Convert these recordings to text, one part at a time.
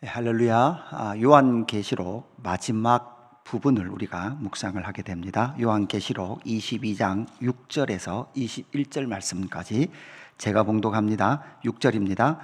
할렐루야. 요한계시록 마지막 부분을 우리가 묵상을 하게 됩니다. 요한계시록 22장 6절에서 21절 말씀까지 제가 봉독합니다. 6절입니다.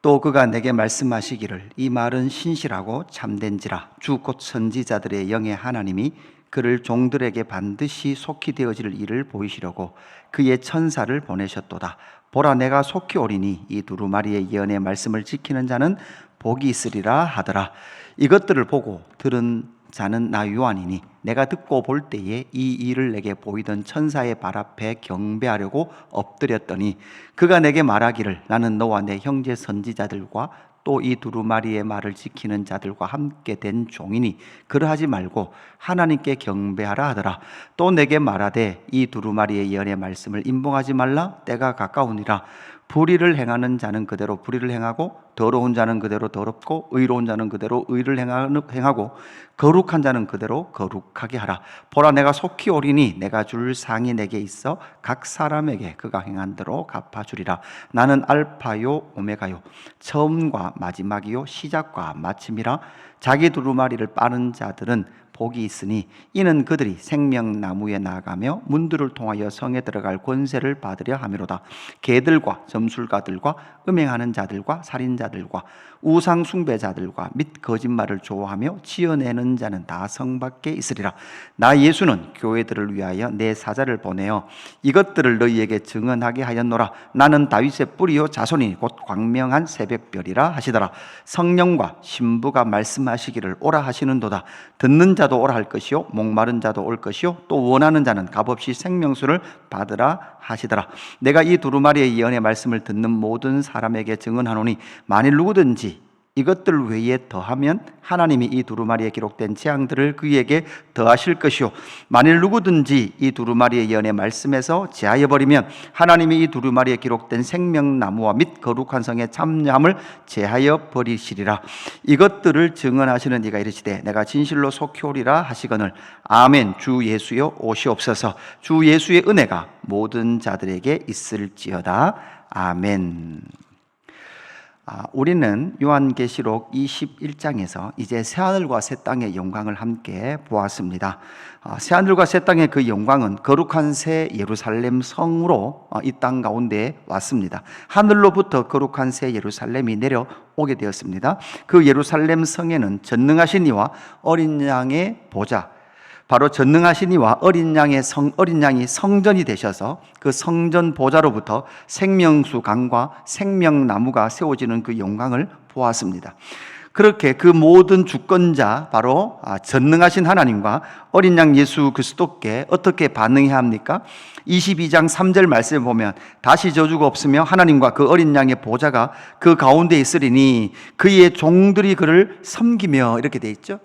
또 그가 내게 말씀하시기를 이 말은 신실하고 참된지라 주 곧 선지자들의 영의 하나님이 그를 종들에게 반드시 속히 되어질 일을 보이시려고 그의 천사를 보내셨도다. 보라, 내가 속히 오리니 이 두루마리의 예언의 말씀을 지키는 자는 복이 있으리라 하더라. 이것들을 보고 들은 자는 나 요한이니 내가 듣고 볼 때에 이 일을 내게 보이던 천사의 발 앞에 경배하려고 엎드렸더니 그가 내게 말하기를 나는 너와 내 형제 선지자들과 또 이 두루마리의 말을 지키는 자들과 함께 된 종이니 그러하지 말고 하나님께 경배하라 하더라. 또 내게 말하되 이 두루마리의 예언의 말씀을 임봉하지 말라. 때가 가까우니라. 불의를 행하는 자는 그대로 불의를 행하고 더러운 자는 그대로 더럽고 의로운 자는 그대로 의를 행하고 거룩한 자는 그대로 거룩하게 하라. 보라, 내가 속히 오리니 내가 줄 상이 내게 있어 각 사람에게 그가 행한 대로 갚아주리라. 나는 알파요 오메가요 처음과 마지막이요 시작과 마침이라. 자기 두루마리를 빠는 자들은 복이 있으니 이는 그들이 생명나무에 나아가며 문들을 통하여 성에 들어갈 권세를 받으려 함이로다. 개들과 점술가들과 음행하는 자들과 살인자들과 우상 숭배자들과 및 거짓말을 좋아하며 지어내는 자는 다 성 밖에 있으리라. 나 예수는 교회들을 위하여 내 사자를 보내어 이것들을 너희에게 증언하게 하였노라. 나는 다윗의 뿌리요 자손이 곧 광명한 새벽별이라 하시더라. 성령과 신부가 말씀하시기를 오라 하시는도다. 듣는 자도 오라 할 것이요 목마른 자도 올 것이요 또 원하는 자는 값없이 생명수를 받으라 하시더라. 내가 이 두루마리의 예언의 말씀을 듣는 모든 사람에게 증언하노니 만일 누구든지 이것들 외에 더하면 하나님이 이 두루마리에 기록된 재앙들을 그에게 더하실 것이요 만일 누구든지 이 두루마리의 예언의 말씀에서 제하여 버리면 하나님이 이 두루마리에 기록된 생명나무와 및 거룩한 성의 참여함을 제하여 버리시리라. 이것들을 증언하시는 이가 이르시되 내가 진실로 속히 오리라 하시거늘 아멘. 주 예수여 오시옵소서. 주 예수의 은혜가 모든 자들에게 있을지어다. 아멘. 우리는 요한계시록 21장에서 이제 새하늘과 새 땅의 영광을 함께 보았습니다. 새하늘과 새 땅의 그 영광은 거룩한 새 예루살렘 성으로 이 땅 가운데 왔습니다. 하늘로부터 거룩한 새 예루살렘이 내려오게 되었습니다. 그 예루살렘 성에는 전능하신 이와 어린 양의 보좌, 바로 전능하신 이와 어린 양이 성전이 되셔서 그 성전 보좌로부터 생명수 강과 생명나무가 세워지는 그 영광을 보았습니다. 그렇게 그 모든 주권자 바로 전능하신 하나님과 어린 양 예수 그리스도께 어떻게 반응해야 합니까? 22장 3절 말씀에 보면 다시 저주가 없으며 하나님과 그 어린 양의 보좌가 그 가운데 있으리니 그의 종들이 그를 섬기며 이렇게 돼 있죠.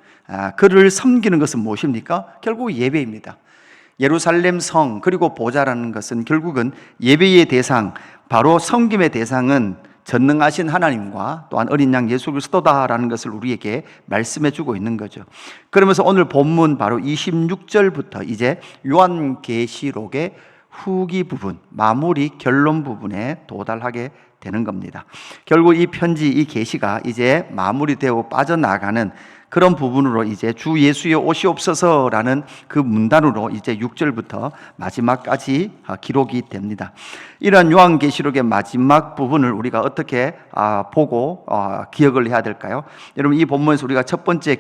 그를 섬기는 것은 무엇입니까? 결국 예배입니다. 예루살렘 성 그리고 보좌라는 것은 결국은 예배의 대상, 바로 섬김의 대상은 전능하신 하나님과 또한 어린 양 예수 그리스도다라는 것을 우리에게 말씀해 주고 있는 거죠. 그러면서 오늘 본문 바로 26절부터 이제 요한계시록의 후기 부분, 마무리 결론 부분에 도달하게 되는 겁니다. 결국 이 편지, 이 계시가 이제 마무리되고 빠져나가는 그런 부분으로 이제 주 예수의 오시옵소서라는 그 문단으로 이제 6절부터 마지막까지 기록이 됩니다. 이러한 요한계시록의 마지막 부분을 우리가 어떻게 보고 기억을 해야 될까요? 여러분, 이 본문에서 우리가 첫 번째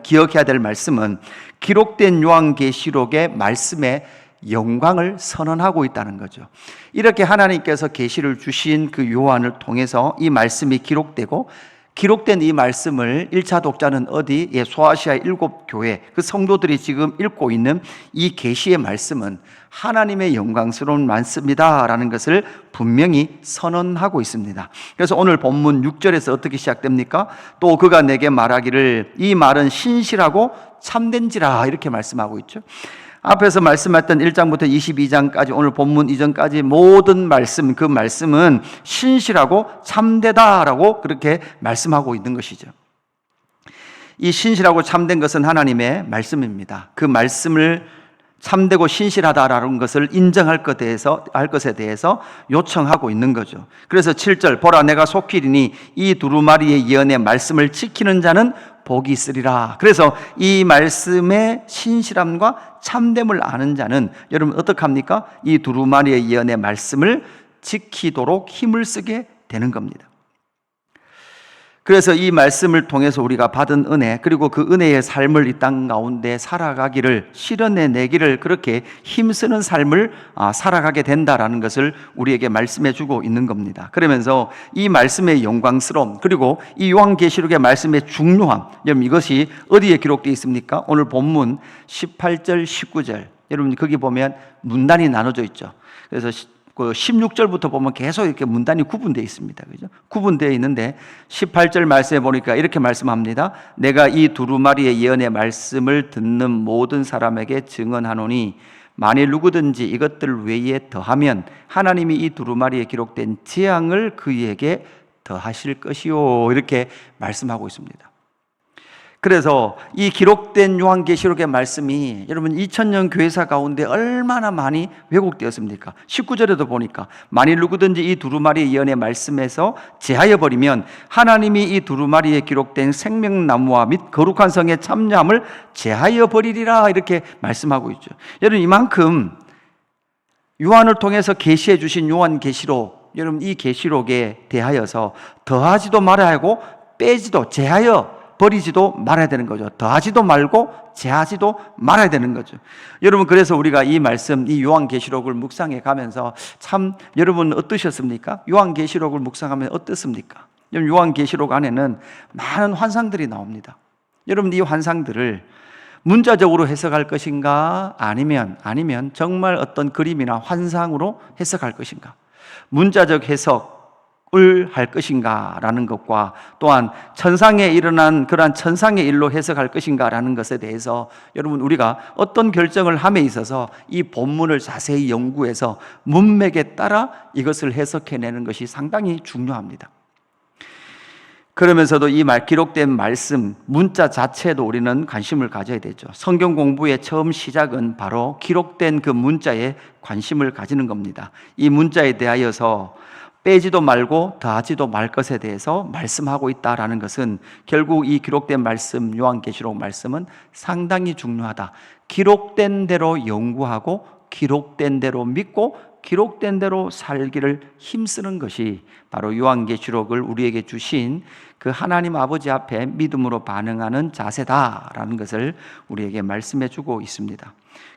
기억해야 될 말씀은 기록된 요한계시록의 말씀의 영광을 선언하고 있다는 거죠. 이렇게 하나님께서 계시를 주신 그 요한을 통해서 이 말씀이 기록된 이 말씀을 1차 독자는 어디? 소아시아 7교회 그 성도들이 지금 읽고 있는 이 계시의 말씀은 하나님의 영광스러운 말씀이다라는 것을 분명히 선언하고 있습니다. 그래서 오늘 본문 6절에서 어떻게 시작됩니까? 또 그가 내게 말하기를 이 말은 신실하고 참된지라 이렇게 말씀하고 있죠. 앞에서 말씀했던 1장부터 22장까지 오늘 본문 이전까지 모든 말씀, 그 말씀은 신실하고 참되다라고 그렇게 말씀하고 있는 것이죠. 이 신실하고 참된 것은 하나님의 말씀입니다. 그 말씀을 참되고 신실하다라는 것을 인정할 것에 대해서 요청하고 있는 거죠. 그래서 7절 보라 내가 속히 이르니 이 두루마리의 예언의 말씀을 지키는 자는 복이 있으리라. 그래서 이 말씀의 신실함과 참됨을 아는 자는 여러분 어떡합니까? 이 두루마리의 예언의 말씀을 지키도록 힘을 쓰게 되는 겁니다. 그래서 이 말씀을 통해서 우리가 받은 은혜, 그리고 그 은혜의 삶을 이 땅 가운데 살아가기를, 실현해내기를, 그렇게 힘쓰는 삶을 살아가게 된다라는 것을 우리에게 말씀해 주고 있는 겁니다. 그러면서 이 말씀의 영광스러움, 그리고 이 요한계시록의 말씀의 중요함, 여러분 이것이 어디에 기록되어 있습니까? 오늘 본문 18절, 19절, 여러분 거기 보면 문단이 나눠져 있죠. 그래서 그 16절부터 보면 계속 이렇게 문단이 구분되어 있습니다. 그죠? 구분되어 있는데 18절 말씀에 보니까 이렇게 말씀합니다. 내가 이 두루마리의 예언의 말씀을 듣는 모든 사람에게 증언하노니 만일 누구든지 이것들 외에 더하면 하나님이 이 두루마리에 기록된 재앙을 그에게 더하실 것이요. 이렇게 말씀하고 있습니다. 그래서 이 기록된 요한계시록의 말씀이 여러분 2000년 교회사 가운데 얼마나 많이 왜곡되었습니까? 19절에도 보니까 만일 누구든지 이 두루마리의 예언의 말씀에서 제하여 버리면 하나님이 이 두루마리에 기록된 생명나무와 및 거룩한 성의 참여함을 제하여 버리리라 이렇게 말씀하고 있죠. 여러분 이만큼 요한을 통해서 계시해 주신 요한계시록, 여러분 이 계시록에 대하여서 더하지도 말아야 하고 빼지도 제하여 버리지도 말아야 되는 거죠. 더하지도 말고 제하지도 말아야 되는 거죠. 여러분 그래서 우리가 이 말씀, 이 요한계시록을 묵상해 가면서 참 여러분 어떠셨습니까? 요한계시록을 묵상하면 어떻습니까? 요한계시록 안에는 많은 환상들이 나옵니다. 여러분 이 환상들을 문자적으로 해석할 것인가 아니면 정말 어떤 그림이나 환상으로 해석할 것인가? 문자적 해석을 할 것인가라는 것과 또한 천상에 일어난 그러한 천상의 일로 해석할 것인가라는 것에 대해서 여러분 우리가 어떤 결정을 함에 있어서 이 본문을 자세히 연구해서 문맥에 따라 이것을 해석해내는 것이 상당히 중요합니다. 그러면서도 이 기록된 말씀, 문자 자체에도 우리는 관심을 가져야 되죠. 성경 공부의 처음 시작은 바로 기록된 그 문자에 관심을 가지는 겁니다. 이 문자에 대하여서 빼지도 말고 더하지도 말 것에 대해서 말씀하고 있다라는 것은 결국 이 기록된 말씀, 요한계시록 말씀은 상당히 중요하다. 기록된 대로 연구하고 기록된 대로 믿고 기록된 대로 살기를 힘쓰는 것이 바로 요한계시록을 우리에게 주신 그 하나님 아버지 앞에 믿음으로 반응하는 자세다라는 것을 우리에게 말씀해 주고 있습니다.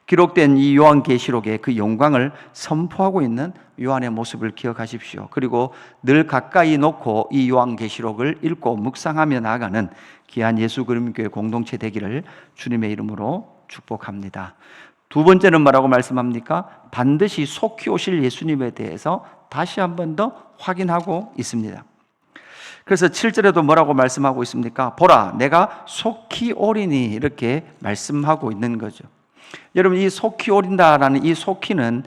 기록된 이 요한계시록의 그 영광을 선포하고 있는 요한의 모습을 기억하십시오. 그리고 늘 가까이 놓고 이 요한계시록을 읽고 묵상하며 나아가는 귀한 예수그림교회 공동체 되기를 주님의 이름으로 축복합니다. 두 번째는 뭐라고 말씀합니까? 반드시 속히 오실 예수님에 대해서 다시 한 번 더 확인하고 있습니다. 그래서 7절에도 뭐라고 말씀하고 있습니까? 보라, 내가 속히 오리니 이렇게 말씀하고 있는 거죠. 여러분 이 속히 오린다라는 이 속히는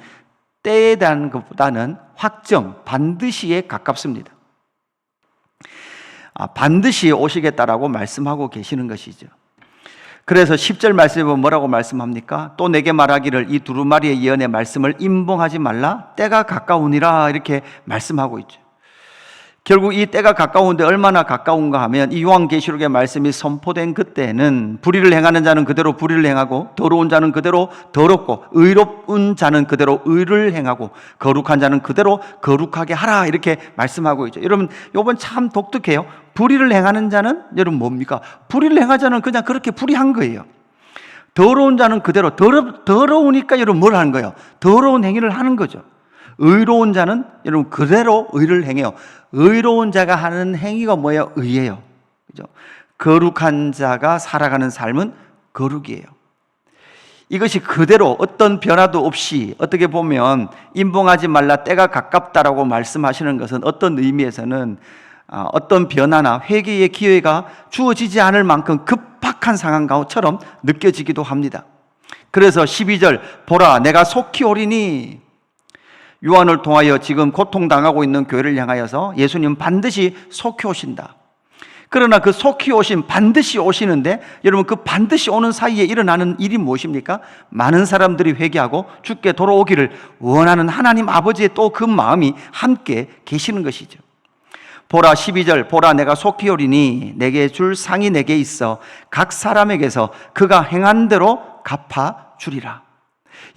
때에 대한 것보다는 확정, 반드시에 가깝습니다. 반드시 오시겠다라고 말씀하고 계시는 것이죠. 그래서 10절 말씀에 보면 뭐라고 말씀합니까? 또 내게 말하기를 이 두루마리의 예언의 말씀을 임봉하지 말라, 때가 가까우니라 이렇게 말씀하고 있죠. 결국 이 때가 가까운데 얼마나 가까운가 하면 이 요한계시록의 말씀이 선포된 그때는 불의를 행하는 자는 그대로 불의를 행하고 더러운 자는 그대로 더럽고 의로운 자는 그대로 의를 행하고 거룩한 자는 그대로 거룩하게 하라 이렇게 말씀하고 있죠. 여러분 이번 참 독특해요. 불의를 행하는 자는 여러분 뭡니까? 불의를 행하자는 그냥 그렇게 불의한 거예요. 더러운 자는 그대로 더러우니까 여러분 뭘 하는 거예요? 더러운 행위를 하는 거죠. 의로운 자는 여러분 그대로 의를 행해요. 의로운 자가 하는 행위가 뭐예요? 의예요. 그죠? 거룩한 자가 살아가는 삶은 거룩이에요. 이것이 그대로 어떤 변화도 없이 어떻게 보면 임봉하지 말라 때가 가깝다라고 말씀하시는 것은 어떤 의미에서는 어떤 변화나 회개의 기회가 주어지지 않을 만큼 급박한 상황처럼 느껴지기도 합니다. 그래서 12절 보라 내가 속히 오리니 요한을 통하여 지금 고통당하고 있는 교회를 향하여서 예수님 반드시 속히 오신다. 그러나 그 속히 오심, 반드시 오시는데, 여러분 그 반드시 오는 사이에 일어나는 일이 무엇입니까? 많은 사람들이 회개하고 주께 돌아오기를 원하는 하나님 아버지의 또 그 마음이 함께 계시는 것이죠. 보라 12절, 보라 내가 속히 오리니 내게 줄 상이 내게 있어 각 사람에게서 그가 행한 대로 갚아주리라.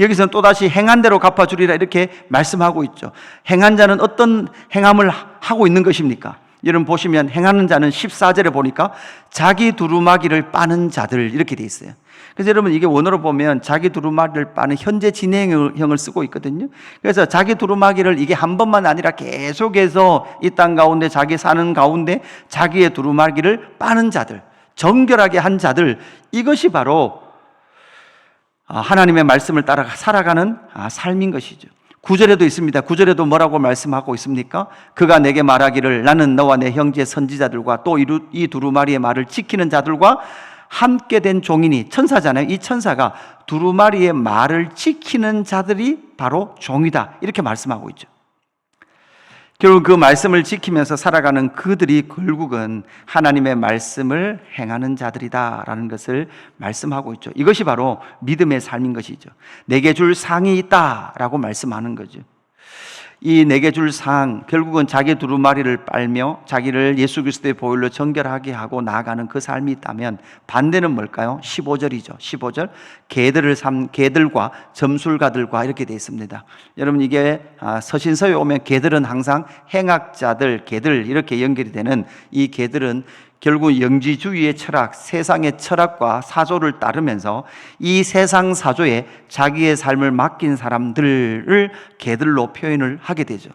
여기서는 또다시 행한 대로 갚아주리라 이렇게 말씀하고 있죠. 행한 자는 어떤 행함을 하고 있는 것입니까? 여러분 보시면 행하는 자는 14절에 보니까 자기 두루마기를 빠는 자들 이렇게 돼 있어요. 그래서 여러분 이게 원어로 보면 자기 두루마기를 빠는 현재 진행형을 쓰고 있거든요. 그래서 자기 두루마기를 이게 한 번만 아니라 계속해서 이 땅 가운데 자기 사는 가운데 자기의 두루마기를 빠는 자들, 정결하게 한 자들, 이것이 바로 하나님의 말씀을 따라 살아가는 삶인 것이죠. 9절에도 있습니다. 9절에도 뭐라고 말씀하고 있습니까? 그가 내게 말하기를 나는 너와 내 형제 선지자들과 또 이 두루마리의 말을 지키는 자들과 함께 된 종이니, 천사잖아요. 이 천사가 두루마리의 말을 지키는 자들이 바로 종이다 이렇게 말씀하고 있죠. 결국 그 말씀을 지키면서 살아가는 그들이 결국은 하나님의 말씀을 행하는 자들이다라는 것을 말씀하고 있죠. 이것이 바로 믿음의 삶인 것이죠. 내게 줄 상이 있다라고 말씀하는 거죠. 이 내게 줄 상, 결국은 자기 두루마리를 빨며 자기를 예수 그리스도의 보혈로 정결하게 하고 나아가는 그 삶이 있다면, 반대는 뭘까요? 15절이죠. 15절, 개들과 점술가들과 이렇게 되어 있습니다. 여러분 이게 서신서에 오면 개들은 항상 행악자들, 개들 이렇게 연결이 되는, 이 개들은 결국 영지주의의 철학, 세상의 철학과 사조를 따르면서 이 세상 사조에 자기의 삶을 맡긴 사람들을 개들로 표현을 하게 되죠.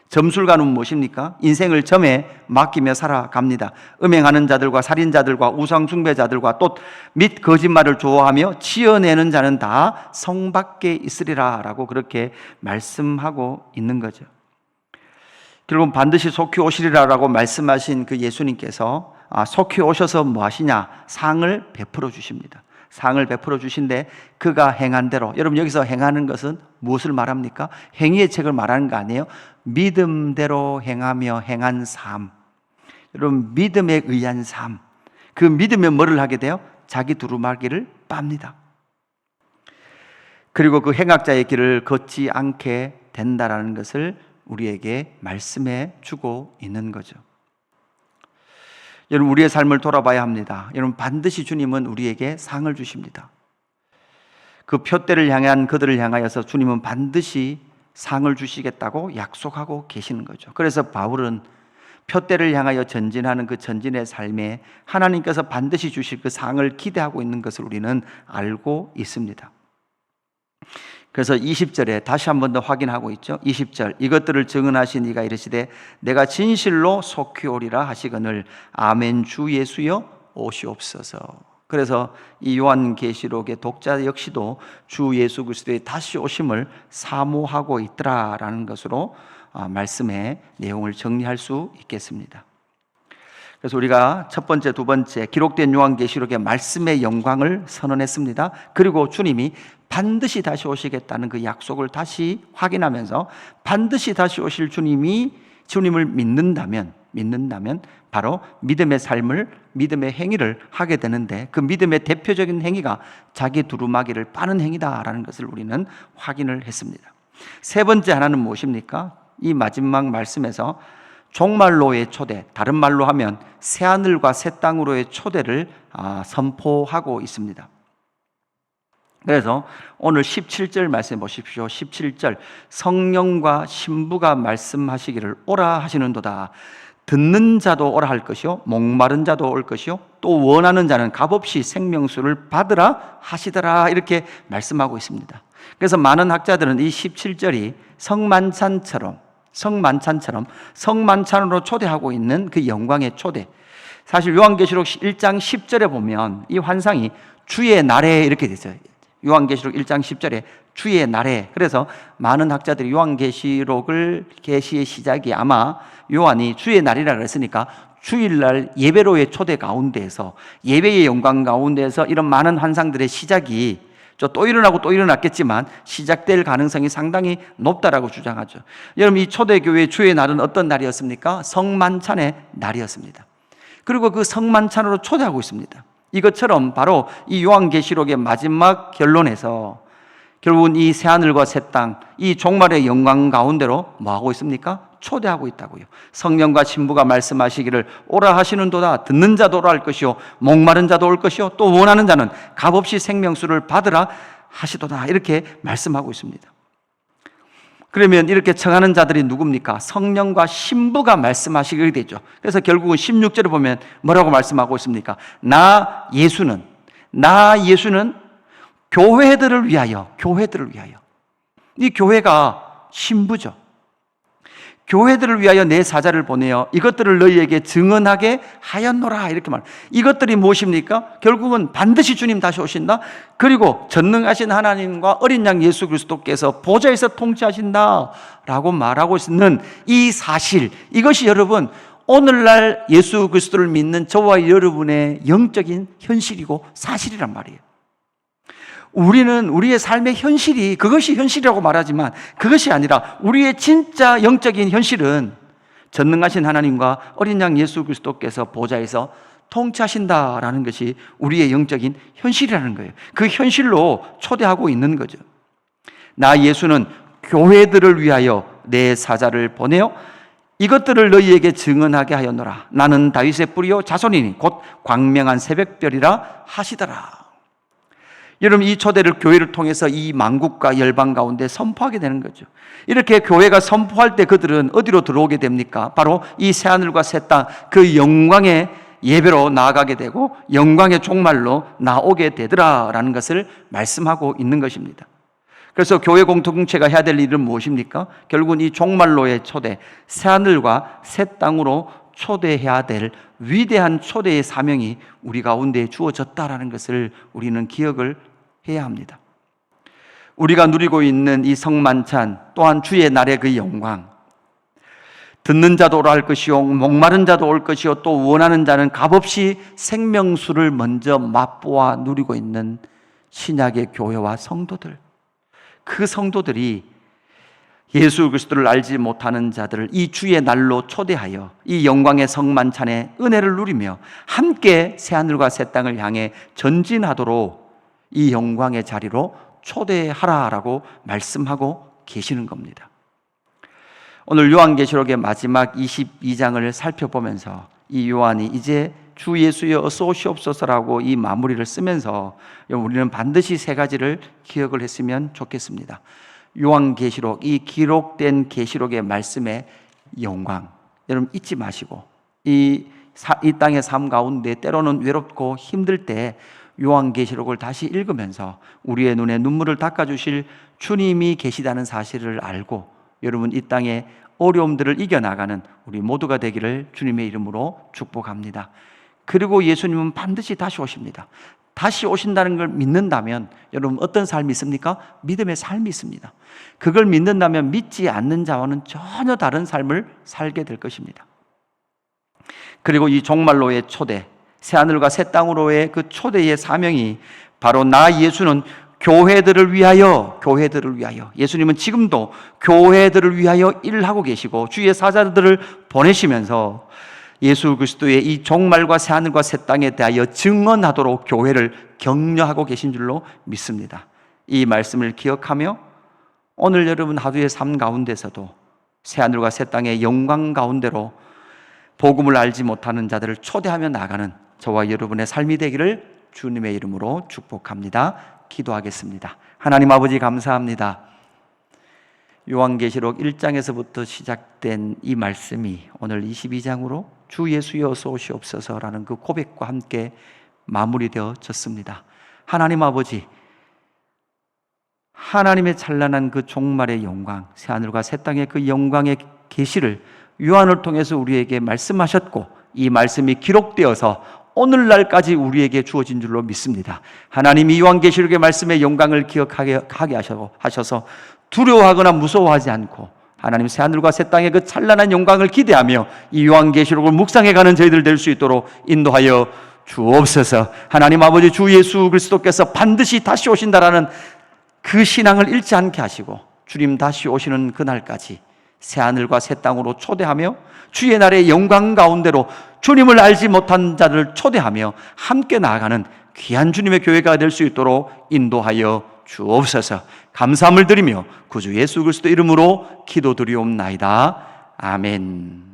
점술가는 무엇입니까? 인생을 점에 맡기며 살아갑니다. 음행하는 자들과 살인자들과 우상숭배자들과 또 및 거짓말을 좋아하며 지어내는 자는 다 성 밖에 있으리라 라고 그렇게 말씀하고 있는 거죠. 결국 반드시 속히 오시리라라고 말씀하신 그 예수님께서 속히 오셔서 뭐 하시냐? 상을 베풀어 주십니다. 상을 베풀어 주신데 그가 행한 대로, 여러분 여기서 행하는 것은 무엇을 말합니까? 행위의 책을 말하는 거 아니에요? 믿음대로 행하며 행한 삶. 여러분 믿음에 의한 삶. 그 믿으면 뭐를 하게 돼요? 자기 두루마기를 빱니다. 그리고 그 행악자의 길을 걷지 않게 된다라는 것을 우리에게 말씀해 주고 있는 거죠. 여러분 우리의 삶을 돌아봐야 합니다. 여러분 반드시 주님은 우리에게 상을 주십니다. 그 표대를 향한 그들을 향하여서 주님은 반드시 상을 주시겠다고 약속하고 계시는 거죠. 그래서 바울은 표대를 향하여 전진하는 그 전진의 삶에 하나님께서 반드시 주실 그 상을 기대하고 있는 것을 우리는 알고 있습니다. 그래서 20절에 다시 한 번 더 확인하고 있죠. 20절, 이것들을 증언하신 이가 이르시되 내가 진실로 속히 오리라 하시거늘 아멘 주 예수여 오시옵소서. 그래서 이 요한계시록의 독자 역시도 주 예수 그리스도의 다시 오심을 사모하고 있더라라는 것으로 말씀의 내용을 정리할 수 있겠습니다. 그래서 우리가 첫 번째, 두 번째 기록된 요한계시록의 말씀의 영광을 선언했습니다. 그리고 주님이 반드시 다시 오시겠다는 그 약속을 다시 확인하면서 반드시 다시 오실 주님을 믿는다면 바로 믿음의 삶을, 믿음의 행위를 하게 되는데, 그 믿음의 대표적인 행위가 자기 두루마기를 빠는 행위다라는 것을 우리는 확인을 했습니다. 세 번째 하나는 무엇입니까? 이 마지막 말씀에서 종말로의 초대, 다른 말로 하면 새하늘과 새 땅으로의 초대를 선포하고 있습니다. 그래서 오늘 17절 말씀 보십시오. 17절, 성령과 신부가 말씀하시기를 오라 하시는도다. 듣는 자도 오라 할 것이요 목마른 자도 올 것이요 또 원하는 자는 값없이 생명수를 받으라 하시더라, 이렇게 말씀하고 있습니다. 그래서 많은 학자들은 이 17절이 성만찬처럼 성만찬으로 초대하고 있는 그 영광의 초대. 사실 요한계시록 1장 10절에 보면 이 환상이 주의 날에 이렇게 됐어요. 요한계시록 1장 10절에 주의 날에. 그래서 많은 학자들이 요한계시록을 계시의 시작이 아마 요한이 주의 날이라 그랬으니까 주일날 예배로의 초대 가운데에서, 예배의 영광 가운데에서 이런 많은 환상들의 시작이 또 일어나고 또 일어났겠지만 시작될 가능성이 상당히 높다라고 주장하죠. 여러분 이 초대교회의 주의 날은 어떤 날이었습니까? 성만찬의 날이었습니다. 그리고 그 성만찬으로 초대하고 있습니다. 이것처럼 바로 이 요한계시록의 마지막 결론에서 결국은 이 새하늘과 새 땅, 이 종말의 영광 가운데로 뭐하고 있습니까? 초대하고 있다고요. 성령과 신부가 말씀하시기를 오라 하시는도다. 듣는 자도 오라 할 것이요 목마른 자도 올 것이요 또 원하는 자는 값없이 생명수를 받으라 하시도다. 이렇게 말씀하고 있습니다. 그러면 이렇게 청하는 자들이 누굽니까? 성령과 신부가 말씀하시게 되죠. 그래서 결국은 16절에 보면 뭐라고 말씀하고 있습니까? 나 예수는 교회들을 위하여 이 교회가 신부죠. 교회들을 위하여 내 사자를 보내어 이것들을 너희에게 증언하게 하였노라. 이렇게 말. 이것들이 무엇입니까? 결국은 반드시 주님 다시 오신다. 그리고 전능하신 하나님과 어린 양 예수 그리스도께서 보좌에서 통치하신다라고 말하고 있는 이 사실, 이것이 여러분 오늘날 예수 그리스도를 믿는 저와 여러분의 영적인 현실이고 사실이란 말이에요. 우리는 우리의 삶의 현실이 그것이 현실이라고 말하지만 그것이 아니라 우리의 진짜 영적인 현실은 전능하신 하나님과 어린 양 예수 그리스도께서 보좌에서 통치하신다라는 것이 우리의 영적인 현실이라는 거예요. 그 현실로 초대하고 있는 거죠. 나 예수는 교회들을 위하여 내 사자를 보내어 이것들을 너희에게 증언하게 하였노라. 나는 다윗의 뿌리요 자손이니 곧 광명한 새벽별이라 하시더라. 여러분, 이 초대를 교회를 통해서 이 만국과 열방 가운데 선포하게 되는 거죠. 이렇게 교회가 선포할 때 그들은 어디로 들어오게 됩니까? 바로 이 새하늘과 새 땅, 그 영광의 예배로 나아가게 되고 영광의 종말로 나오게 되더라라는 것을 말씀하고 있는 것입니다. 그래서 교회 공동체가 해야 될 일은 무엇입니까? 결국은 이 종말로의 초대, 새하늘과 새 땅으로 초대해야 될 위대한 초대의 사명이 우리 가운데 주어졌다라는 것을 우리는 기억을 해야 합니다. 우리가 누리고 있는 이 성만찬 또한 주의 날의 그 영광, 듣는 자도 오라 할 것이요 목마른 자도 올 것이요 또 원하는 자는 값없이 생명수를 먼저 맛보아 누리고 있는 신약의 교회와 성도들, 그 성도들이 예수 그리스도를 알지 못하는 자들을 이 주의 날로 초대하여 이 영광의 성만찬의 은혜를 누리며 함께 새하늘과 새 땅을 향해 전진하도록 이 영광의 자리로 초대하라라고 말씀하고 계시는 겁니다. 오늘 요한계시록의 마지막 22장을 살펴보면서 이 요한이 이제 주 예수여 어서 오시옵소서라고 이 마무리를 쓰면서 우리는 반드시 세 가지를 기억을 했으면 좋겠습니다. 요한계시록, 이 기록된 계시록의 말씀의 영광, 여러분 잊지 마시고 이 땅의 삶 가운데 때로는 외롭고 힘들 때 요한계시록을 다시 읽으면서 우리의 눈에 눈물을 닦아주실 주님이 계시다는 사실을 알고 여러분 이 땅의 어려움들을 이겨나가는 우리 모두가 되기를 주님의 이름으로 축복합니다. 그리고 예수님은 반드시 다시 오십니다. 다시 오신다는 걸 믿는다면 여러분 어떤 삶이 있습니까? 믿음의 삶이 있습니다. 그걸 믿는다면 믿지 않는 자와는 전혀 다른 삶을 살게 될 것입니다. 그리고 이 종말로의 초대, 새하늘과 새 땅으로의 그 초대의 사명이 바로 나 예수는 교회들을 위하여 예수님은 지금도 교회들을 위하여 일을 하고 계시고 주의 사자들을 보내시면서 예수 그리스도의 이 종말과 새하늘과 새 땅에 대하여 증언하도록 교회를 격려하고 계신 줄로 믿습니다. 이 말씀을 기억하며 오늘 여러분 하루의 삶 가운데서도 새하늘과 새 땅의 영광 가운데로 복음을 알지 못하는 자들을 초대하며 나가는 저와 여러분의 삶이 되기를 주님의 이름으로 축복합니다. 기도하겠습니다. 하나님 아버지 감사합니다. 요한계시록 1장에서부터 시작된 이 말씀이 오늘 22장으로 주 예수여 어서 오시옵소서라는 그 고백과 함께 마무리되어졌습니다. 하나님 아버지, 하나님의 찬란한 그 종말의 영광, 새하늘과 새 땅의 그 영광의 계시를 요한을 통해서 우리에게 말씀하셨고 이 말씀이 기록되어서 오늘날까지 우리에게 주어진 줄로 믿습니다. 하나님이 요한계시록의 말씀의 영광을 기억하게 하셔서 두려워하거나 무서워하지 않고 하나님 새하늘과 새 땅의 그 찬란한 영광을 기대하며 이 요한계시록을 묵상해가는 저희들 될 수 있도록 인도하여 주옵소서. 하나님 아버지, 주 예수 그리스도께서 반드시 다시 오신다라는 그 신앙을 잃지 않게 하시고 주님 다시 오시는 그날까지 새하늘과 새 땅으로 초대하며 주의 날의 영광 가운데로 주님을 알지 못한 자를 초대하며 함께 나아가는 귀한 주님의 교회가 될 수 있도록 인도하여 주옵소서. 감사함을 드리며 구주 예수 그리스도 이름으로 기도드리옵나이다. 아멘.